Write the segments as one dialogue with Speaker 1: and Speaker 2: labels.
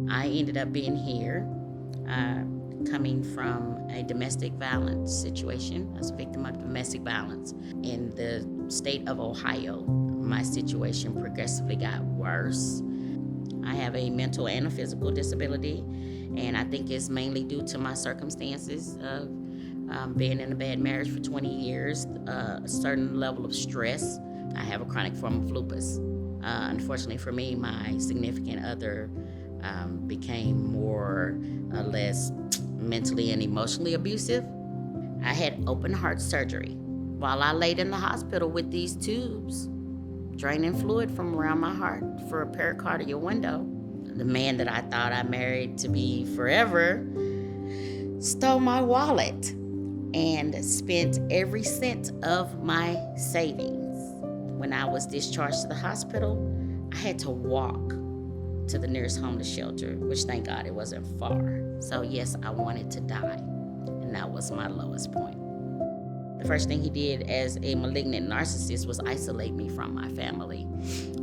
Speaker 1: I ended up being here, coming from a domestic violence situation. I was a victim of domestic violence in the state of Ohio. My situation progressively got worse. I have a mental and a physical disability, and I think it's mainly due to my circumstances of being in a bad marriage for 20 years, a certain level of stress. I have a chronic form of lupus. Unfortunately for me, my significant other became more or less mentally and emotionally abusive. I had open heart surgery while I laid in the hospital with these tubes, draining fluid from around my heart for a pericardial window. The man that I thought I married to be forever stole my wallet and spent every cent of my savings. When I was discharged to the hospital, I had to walk to the nearest homeless shelter, which thank God it wasn't far. So yes, I wanted to die, and that was my lowest point. The first thing he did as a malignant narcissist was isolate me from my family.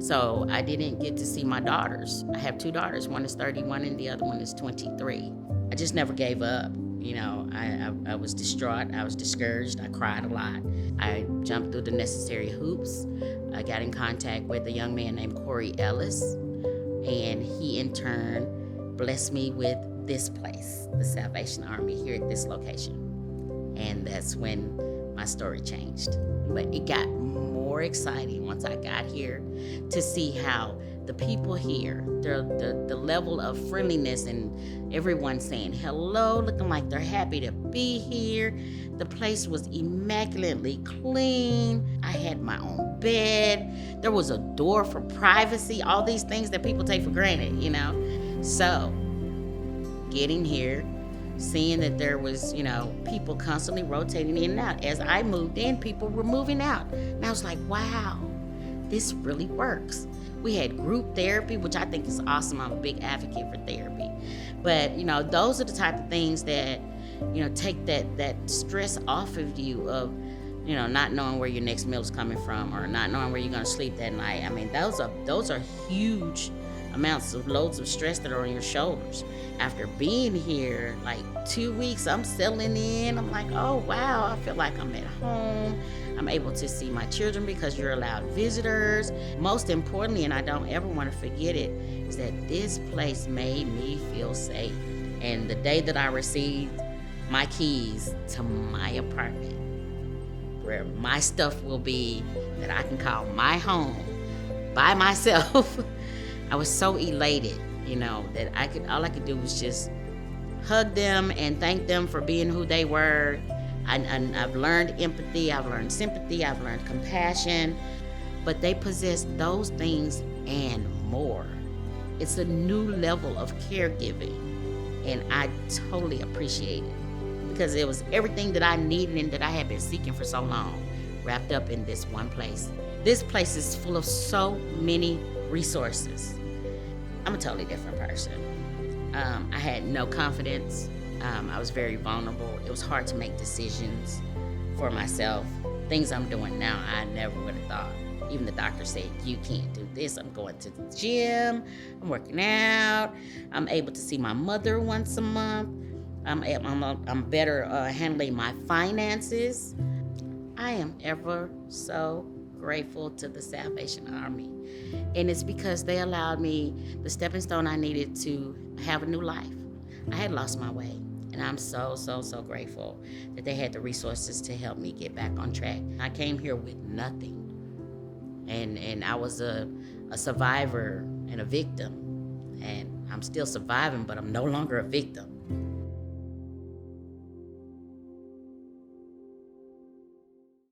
Speaker 1: So I didn't get to see my daughters. I have two daughters, one is 31 and the other one is 23. I just never gave up. You know, I was distraught, I was discouraged, I cried a lot. I jumped through the necessary hoops. I got in contact with a young man named Corey Ellis, and he in turn blessed me with this place, the Salvation Army, here at this location. And that's when my story changed. But it got more exciting once I got here to see how the people here, the level of friendliness and everyone saying hello, looking like they're happy to be here. The place was immaculately clean. I had my own bed. There was a door for privacy, all these things that people take for granted, you know. So getting here, seeing that there was, you know, people constantly rotating in and out. As I moved in, people were moving out. And I was like, wow, this really works. We had group therapy, which I think is awesome. I'm a big advocate for therapy. But, you know, those are the type of things that, you know, take that stress off of you of, you know, not knowing where your next meal is coming from or not knowing where you're going to sleep that night. I mean, those are huge amounts of loads of stress that are on your shoulders. After being here like 2 weeks, I'm settling in. I'm like, oh wow, I feel like I'm at home. I'm able to see my children because you're allowed visitors. Most importantly, and I don't ever want to forget it, is that this place made me feel safe. And the day that I received my keys to my apartment, where my stuff will be, that I can call my home by myself, I was so elated, you know, that all I could do was just hug them and thank them for being who they were. I've learned empathy, I've learned sympathy, I've learned compassion, but they possess those things and more. It's a new level of caregiving, and I totally appreciate it because it was everything that I needed and that I had been seeking for so long, wrapped up in this one place. This place is full of so many resources. I'm a totally different person. I had no confidence. I was very vulnerable. It was hard to make decisions for myself. Things I'm doing now, I never would have thought. Even the doctor said, you can't do this. I'm going to the gym. I'm working out. I'm able to see my mother once a month. I'm better handling my finances. I am ever so grateful to the Salvation Army. And it's because they allowed me the stepping stone I needed to have a new life. I had lost my way, and I'm so grateful that they had the resources to help me get back on track. I came here with nothing, and I was a survivor and a victim, and I'm still surviving, but I'm no longer a victim.